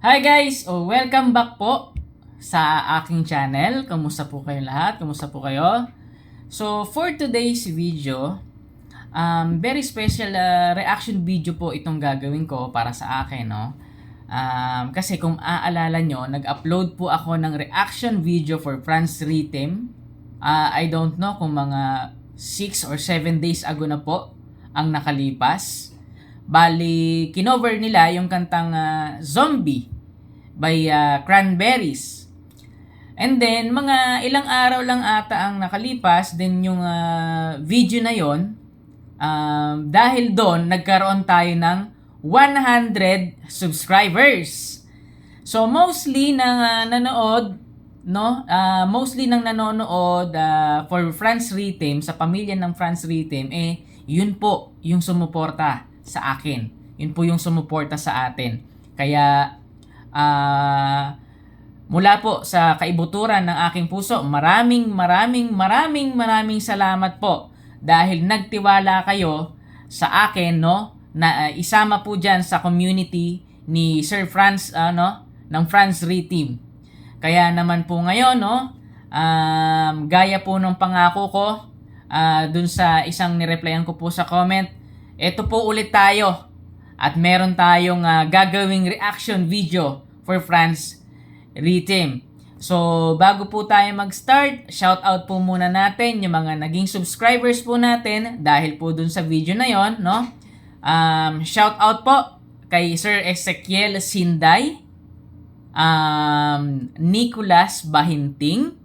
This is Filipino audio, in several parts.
Hi guys! Welcome back po sa aking channel. Kamusta po kayo lahat? Kamusta po kayo? So, for today's video, very special reaction video po itong gagawin ko para sa akin, no? Kasi kung aalala nyo, nag-upload po ako ng reaction video for Franz Rhythm. I don't know kung mga 6 or 7 days ago na po ang nakalipas. Bali, kinover nila yung kantang Zombie by Cranberries. And then, mga ilang araw lang ata ang nakalipas din yung video na yon. Dahil doon, nagkaroon tayo ng 100 subscribers. So, mostly nang nanood, no? Mostly nang nanonood for Franz Rhythm, sa pamilya ng Franz Rhythm, yun po yung sumuporta sa akin. Yun po yung sumuporta sa atin. Kaya, mula po sa kaibuturan ng aking puso, maraming salamat po dahil nagtiwala kayo sa akin, no, na isama po dyan sa community ni Sir Franz, ng Franz Rhythm. Kaya naman po ngayon, no, gaya po ng pangako ko dun sa isang nireplyan ko po sa comment, eto po ulit tayo at meron tayong gagawing reaction video for Franz Rhythm. So, bago po tayo mag-start, shoutout po muna natin yung mga naging subscribers po natin dahil po dun sa video na yon, no? Shoutout po kay Sir Ezekiel Sinday, Nicolas Bahinting,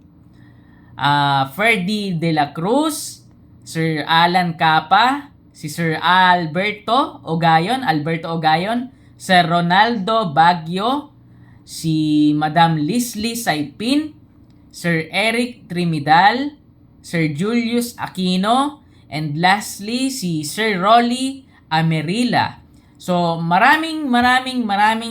Ferdy De La Cruz, Sir Alan Capa, si Sir Alberto Ogayon, Sir Ronaldo Baguio, si Madam Leslie Saipin, Sir Eric Trimidal, Sir Julius Aquino, and lastly si Sir Rolly Amerila. So maraming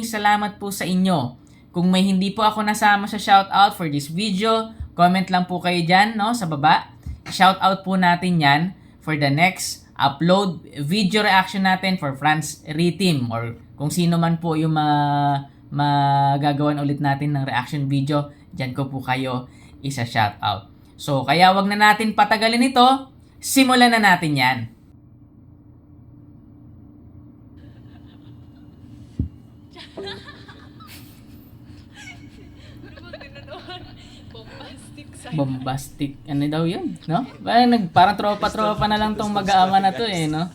salamat po sa inyo. Kung may hindi po ako nasama sa shoutout for this video, comment lang po kayo dyan, no, sa baba. Shoutout po natin yan for the next upload video reaction natin for Franz Rhythm or kung sino man po yung magagawan ulit natin ng reaction video, dyan ko po kayo isa shoutout. So kaya wag na natin patagalin ito, simulan na natin yan. Bombastic. Ano daw yun, no? Parang tropa-tropa na lang tong mag-aama na to no?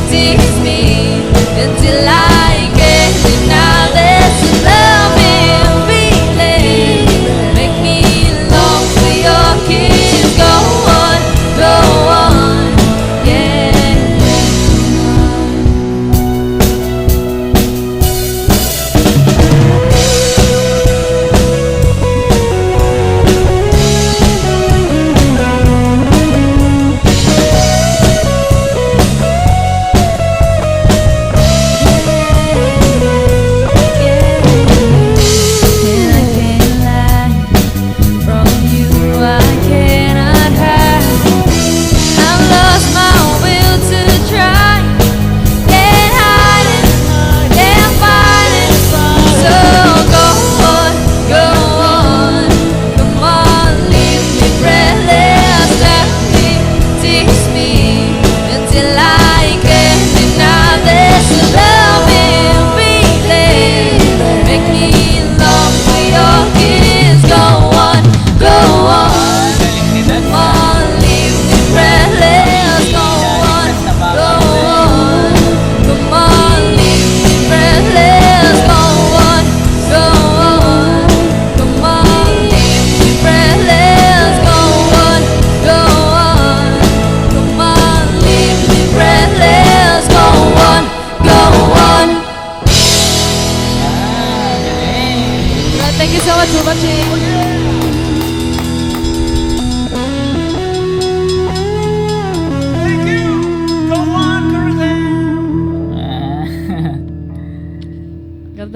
Tease me.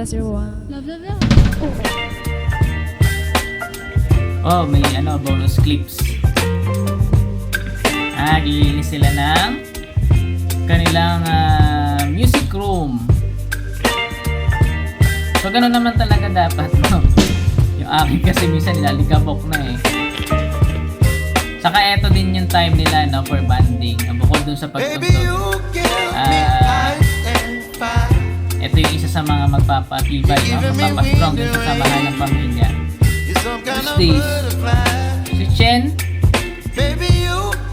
plus everyone. Love, love, love. Oh, may bonus clips. Lilinis sila ng kanilang music room. So, ganun naman talaga dapat, no? Yung akin kasi minsan nilalikabok na eh. Saka eto din yung time nila, no, for banding. Bukod dun sa pagtugtog. Ito yung isa sa mga magpapatibay, no? Magpapastrong dun sa samahan ng pamilya. These days, si Chen,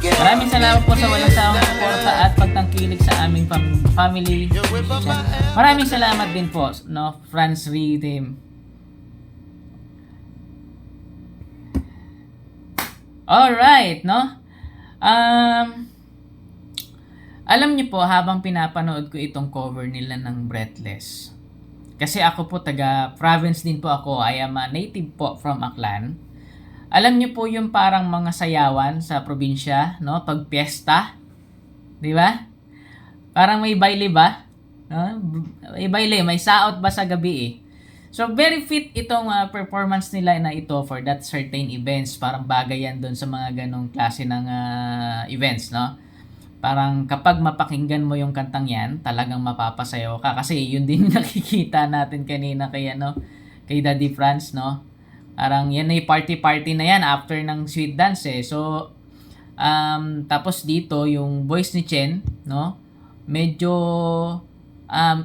maraming salamat po sa walang sawang suporta at pagtangkilik sa aming family. Maraming salamat din po, no, France Rhythm. Alright, no? Alam niyo po, habang pinapanood ko itong cover nila ng Breathless, kasi ako po taga-province din po ako, I am a native po from Aklan. Alam niyo po yung parang mga sayawan sa probinsya, no? Pag piyesta, di ba? Parang may baile ba? No? May baile, may saot ba sa gabi eh? So, very fit itong performance nila na ito for that certain events. Parang bagay yan doon sa mga ganong klase ng events, no? Parang kapag mapakinggan mo yung kantang yan, talagang mapapasayaw ka. Kasi yun din nakikita natin kanina kay, kay Daddy Franz, no? Parang yan ay party-party na yan after ng sweet dance eh. So, tapos dito, yung voice ni Chen, no? Medyo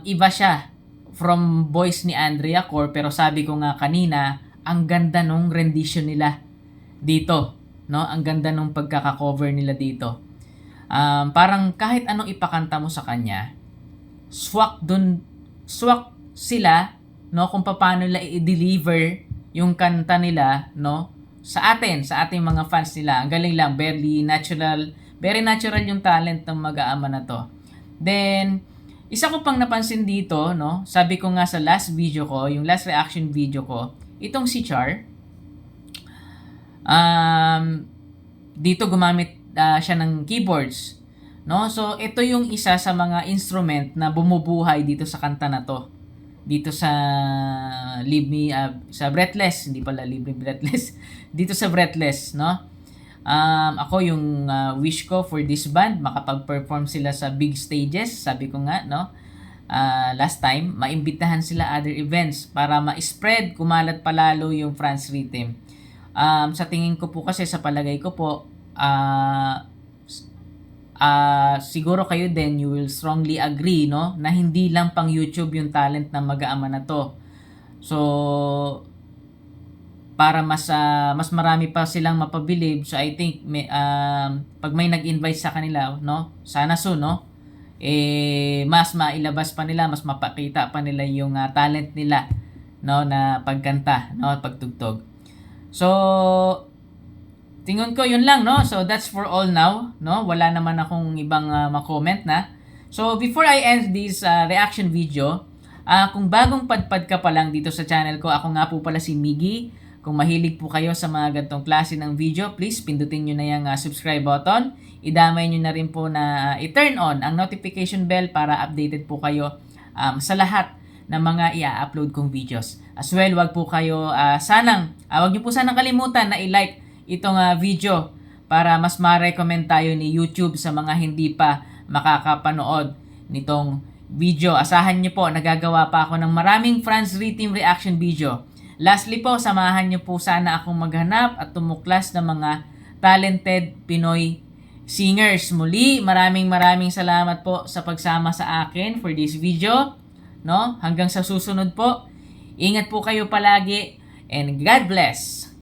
iba siya from voice ni Andrea Cor, pero sabi ko nga kanina, ang ganda nung rendition nila dito, no? Ang ganda nung pagkaka-cover nila dito. Parang kahit anong ipakanta mo sa kanya, swak sila, no, kung paano nila i-deliver yung kanta nila, no, sa ating mga fans nila. Ang galing lang, very natural yung talent ng mag-aama na to. Then, isa ko pang napansin dito, no, sabi ko nga sa last video ko, yung last reaction video ko, itong si Char, dito gumamit siya ng keyboards, no? So ito yung isa sa mga instrument na bumubuhay dito sa kanta na to. Dito sa Leave Me sa Breathless, hindi pala Leave Me Breathless. Dito sa Breathless, no? Ako yung wish ko for this band, makapag-perform sila sa big stages, sabi ko nga, no? Last time, maimbitahan sila other events para ma-spread, kumalat palalo yung France Rhythm. Sa tingin ko po kasi, sa palagay ko po, siguro kayo din, you will strongly agree, no, na hindi lang pang YouTube yung talent ng mag-aama na to. So, para mas marami pa silang mapabilib, so I think pag may nag-invite sa kanila, no, sana soon, no, mas mailabas pa nila, mas mapakita pa nila yung talent nila, no, na pagkanta, no, pagtugtog. So, tingin ko yun lang, no? So, that's for all now, no? Wala naman akong ibang ma-comment na. So, before I end this reaction video, kung bagong padpad ka pa lang dito sa channel ko, ako nga po pala si Miggy. Kung mahilig po kayo sa mga ganitong klase ng video, please pindutin nyo na yung subscribe button. Idamay nyo na rin po na i-turn on ang notification bell para updated po kayo sa lahat ng mga i-upload kong videos. As well, wag nyo po sanang kalimutan na i-like itong video para mas ma-recommend tayo ni YouTube sa mga hindi pa makakapanood nitong video. Asahan nyo po, nagagawa pa ako ng maraming France Rhythm reaction video. Lastly po, samahan nyo po sana akong maghanap at tumuklas ng mga talented Pinoy singers. Muli, maraming salamat po sa pagsama sa akin for this video, no? Hanggang sa susunod po. Ingat po kayo palagi and God bless.